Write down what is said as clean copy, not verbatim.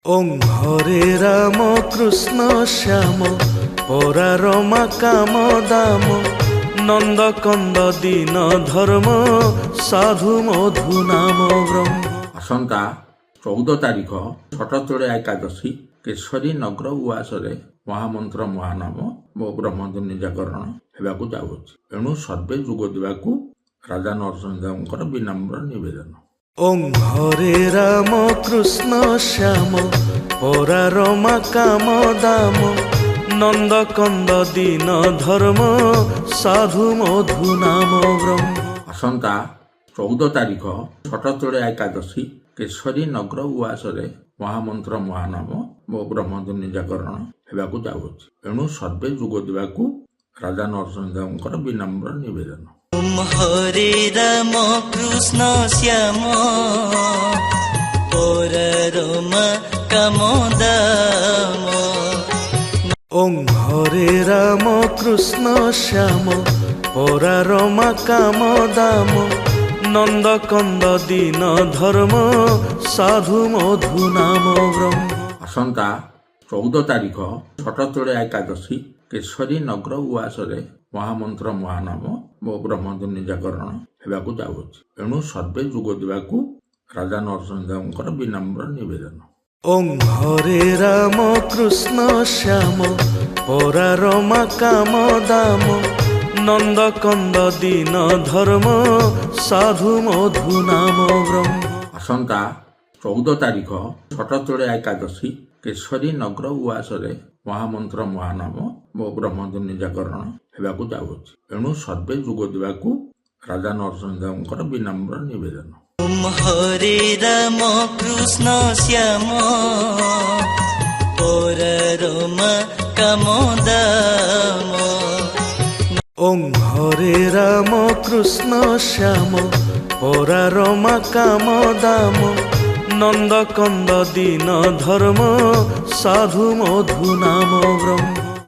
ওং হরে রাম কৃষ্ণ শ্যাম পরারমা কাম দাম নন্দ কন্দ দীন ধর্ম সাধু মধু নাম ব্রহ্ম। ଆସନ୍ତା 14 ତାରିଖ ଛଟତୋଳେ ଏକାଦଶୀ କେଶରୀ ନଗର ଉଆସରେ ମହାମନ୍ତ୍ର ମହାନାମ ଓ ବ୍ରହ୍ମଧ୍ୱନି ଜାଗରଣ ହେବାକୁ ଯାଉଅଛି। ଏଣୁ ସର୍ବେ ଯୋଗ ଦେବାକୁ ରାଜା ନରସିଂହଦେବଙ୍କର ବିନମ୍ର ନିବେଦନ। ওং হরে রাম কৃষ্ণ শ্যাম পরারমা কাম দাম নন্দ কন্দ দীন ধর্ম সাধু মধু নাম ব্রহ্ম। ଆସନ୍ତା 14 ତାରିଖ ଛଟତୋଳେ ଏକାଦଶୀ କେଶରୀ ନଗର ଉଆସରେ ମହାମନ୍ତ୍ର ମହାନାମ ଓ ବ୍ରହ୍ମଧ୍ୱନି ଜାଗରଣ ହେବାକୁ ଯାଉଅଛି। ଏଣୁ ସର୍ବେ ଯୋଗ ଦେବାକୁ ରାଜା ନରସିଂହଦେବଙ୍କର ବିନମ୍ର ନିବେଦନ। ଓಂ ହରେ ରାମ କୃଷ୍ଣ ଶ୍ୟାମ ପରାରମା କାମ ଦାମ। ওং হরে রাম কৃষ্ণ শ্যাম পরারমা কাম দাম নন্দ কন্দ দীন ধর্ম সাধু মধু নাম ব্রহ্ম। ଆସନ୍ତା 14 ତାରିଖ ଛଟତୋଳେ ଏକାଦଶୀ କେଶରୀ ନଗର ଉଆସରେ ମହାମନ୍ତ୍ର ମହାନାମ ଓ ବ୍ରହ୍ମଧ୍ୱନି ଜାଗରଣ ହେବାକୁ ଯାଉଅଛି। ଏଣୁ ସର୍ବେ ଯୋଗ ଦେବାକୁ ରାଜା ନରସିଂହଦେବଙ୍କର ବିନମ୍ର ନିବେଦନ। ওং হরে রাম কৃষ্ণ শ্যাম পরারমা কাম দাম নন্দ কন্দ দীন ধর্ম সাধু মধু নাম ব্রহ্ম। ଆସନ୍ତା 14 ତାରିଖ ଛଟତୋଳେ ଏକାଦଶୀ କେଶରୀ ନଗର ଉଆସରେ ମହାମନ୍ତ୍ର ମହାନାମ ଓ ବ୍ରହ୍ମଧ୍ୱନି ଜାଗରଣ ହେବାକୁ ଯାଉଅଛି। ଏଣୁ ସର୍ବେ ଯୋଗ ଦେବାକୁ ରାଜା ନରସିଂହଦେବଙ୍କର ବିନମ୍ର ନିବେଦନ। ଓಂ ହରେ ରାମ କୃଷ୍ଣ ଶ୍ୟାମ ପରାରମା କାମ ଦାମ। ওং হরে রাম কৃষ্ণ শ্যাম পরারমা কাম দাম নন্দ কন্দ দীন ধর্ম সাধু মধু নাম ব্রহ্ম।